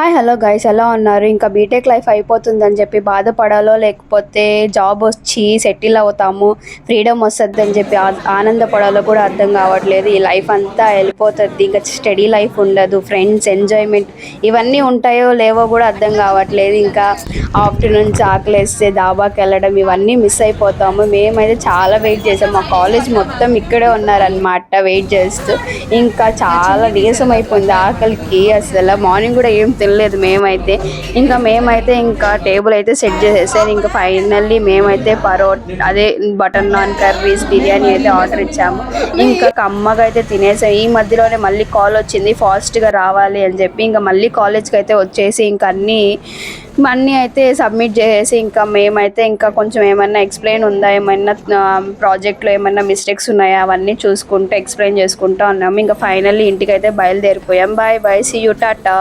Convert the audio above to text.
Hi hello guys, ఎలా ఉన్నారు? ఇంకా బీటెక్ లైఫ్ అయిపోతుందని చెప్పి బాధపడాలో, లేకపోతే జాబ్ వచ్చి సెటిల్ అవుతాము, ఫ్రీడమ్ వస్తుందని చెప్పి ఆనందపడాలో కూడా అర్థం కావట్లేదు. ఈ లైఫ్ అంతా వెళ్ళిపోతుంది, ఇంకా స్టడీ లైఫ్ ఉండదు, ఫ్రెండ్స్ ఎంజాయ్మెంట్ ఇవన్నీ ఉంటాయో లేవో కూడా అర్థం కావట్లేదు. ఇంకా ఆఫ్టర్నూన్స్ ఆకలేస్తే దాబాకి వెళ్ళడం ఇవన్నీ మిస్ అయిపోతాము. మేమైతే చాలా వెయిట్ చేసాం, మా కాలేజ్ మొత్తం ఇక్కడే ఉన్నారనమాట వెయిట్ చేస్తూ. ఇంకా చాలా నీరసం అయిపోయింది ఆకలికి, అసలు మార్నింగ్ కూడా ఏం తినలేదు మేమైతే ఇంకా టేబుల్ అయితే సెట్ చేసేసారు. ఇంకా ఫైనల్లీ మేమైతే అదే బటర్ నాన్, కర్రీస్, బిర్యానీ అయితే ఆర్డర్ ఇచ్చాము. ఇంకా కమ్మగా అయితే తినేసాం. ఈ మధ్యలోనే మళ్ళీ కాల్ వచ్చింది ఫాస్ట్గా రావాలి అని చెప్పి. ఇంకా మళ్ళీ కాలేజ్కి అయితే వచ్చేసి ఇంకా అన్నీ అయితే సబ్మిట్ చేసేసి, ఇంకా మేమైతే ఇంకా కొంచెం ఏమన్నా ఎక్స్ప్లెయిన్ ఉందా, ఏమన్నా ప్రాజెక్ట్లో ఏమన్నా మిస్టేక్స్ ఉన్నాయా అవన్నీ చూసుకుంటూ ఎక్స్ప్లెయిన్ చేసుకుంటూ ఉన్నాము. ఇంకా ఫైనల్లీ ఇంటికి అయితే బయలుదేరిపోయాం. Bye bye, see you, Tata.